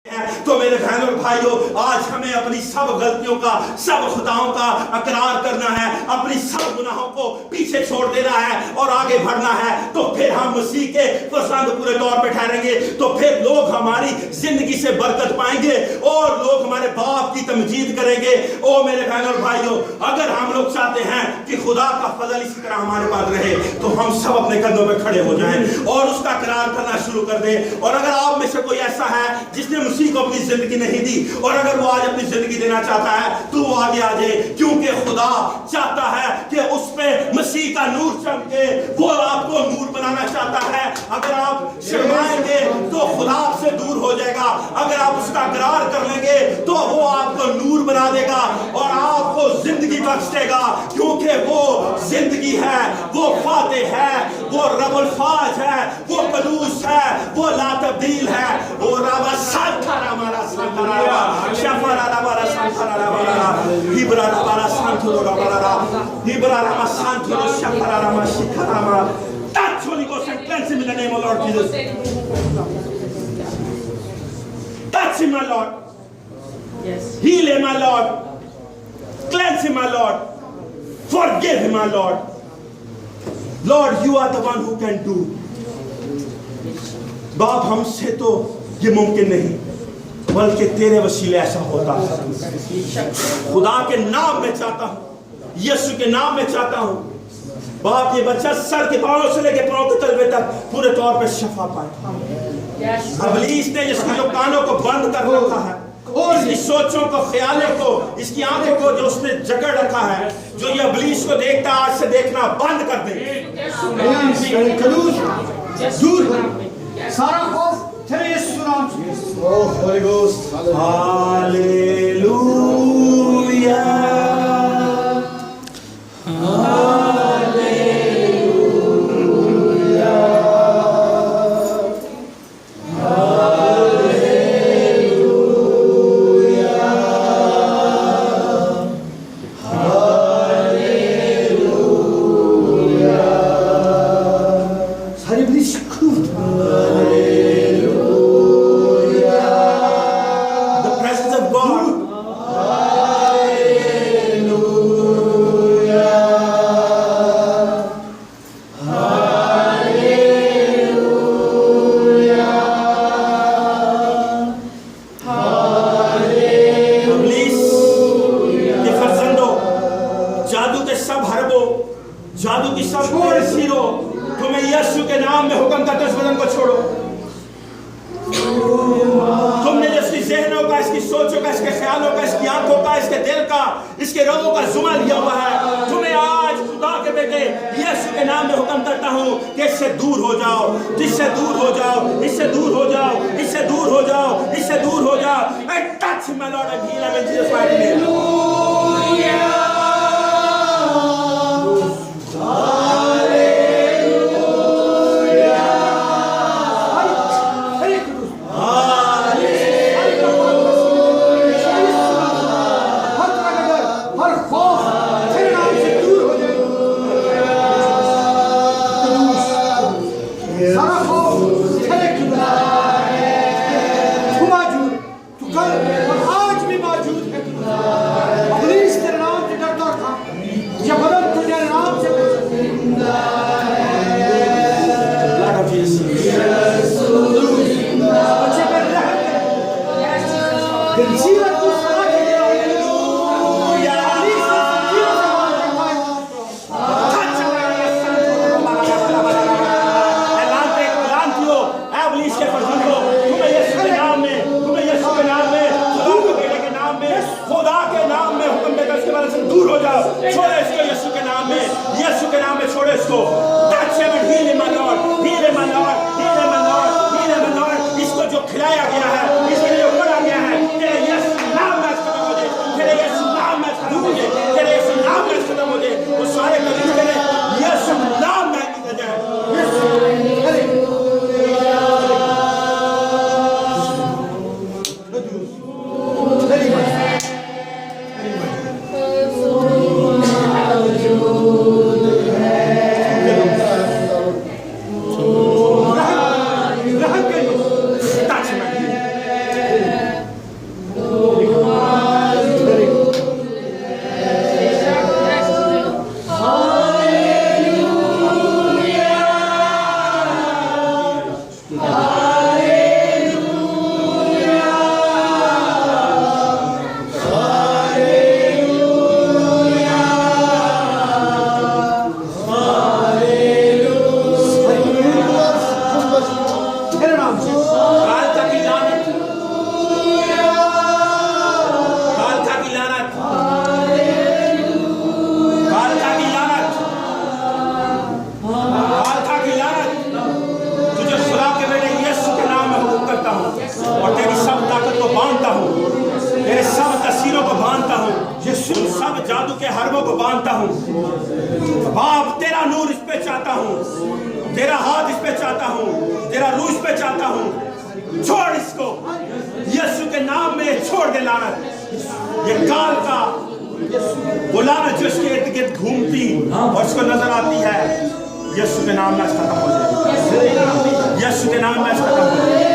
तो मेरे बहनों और भाइयों, आज हमें अपनी सब गलतियों का, सब खुदाओं का इकरार करना है, अपनी सब गुनाहों को पीछे छोड़ देना है और आगे बढ़ना है। तो फिर हम मसीह के पसंद पूरे तौर पे ठहरेंगे, तो फिर लोग हमारी जिंदगी से बरकत पाएंगे और लोग हमारे बाप की तमजीद करेंगे। ओ मेरे बहनों और भाइयों, अगर हम लोग चाहते हैं कि खुदा का फजल इसी तरह हमारे पास रहे, तो हम सब अपने कंधों पे खड़े हो जाएं और उसका इकरार करना शुरू कर दें। और अगर आप में से कोई ऐसा है जिसने मसीह को अपनी जिंदगी नहीं दी, और अगर वो आज अपनी जिंदगी देना चाहता है, तो वो आगे आ जाए, क्योंकि खुदा चाहता है कि उस पे मसीह का नूर चमके। वो आपको नूर बनाना चाहता है। अगर आप शर्माएंगे तो खुदा आपसे दूर हो जाएगा, अगर आप उसका इकरार कर लेंगे तो वो आपको नूर बना देगा और आपको जिंदगी बख्श देगा, क्योंकि वो जिंदगी है, वो फातेह है, वो रब्बुल फाज है, वो कदूस है, वो ला तब्दील है, वो रब्बा सांतारा मारा सांतारा शफारा रब्बा सांतारा रब्बा हिब्रा रब्बा सांतरो रब्बा हिब्रा रब्बा सांतरो शफारा रब्बा शिखरामा। Touch Holy Ghost and cleanse him in the name of Lord Jesus. Touch him, my Lord. Yes. Heal him, my Lord. Cleanse him, my Lord. Forgive him, my Lord. Lord, you are the one who can do. बाप, हमसे तो ये मुमकिन नहीं, बल्कि तेरे वसीले ऐसा होता है। खुदा के नाम में चाहता हूँ, यीशु के नाम में चाहता हूँ बाप, ये बच्चा सर के पांव से लेकर पांव के तलवे तक पूरे तौर पे शफा पाए। इब्लीस ने इसकी जो कानों को बंद कर रखा है, इसकी सोचों को, ख्यालों को, इसकी आंखों को जो उसने जकड़ रखा है, जो ये इब्लीस को देखता, आज से देखना बंद कर दे। सारा खौफ तेरे यीशु नाम से। ओह होली गोस्ट, हालेलुया। और जादू के हरबों को बांधता हूँ। बाप तेरा नूर इस पे चाहता हूँ, तेरा हाथ इस पे चाहता हूँ, तेरा रूह इस पे चाहता हूँ। छोड़ इसको यीशु के नाम में, छोड़ दे लानत। ये काल का वो लानत जो इसके इर्द गिर्द घूमती और इसको नजर आती है, यीशु के नाम में खत्म हो जाए, यीशु के नाम में खत्म हो जाए।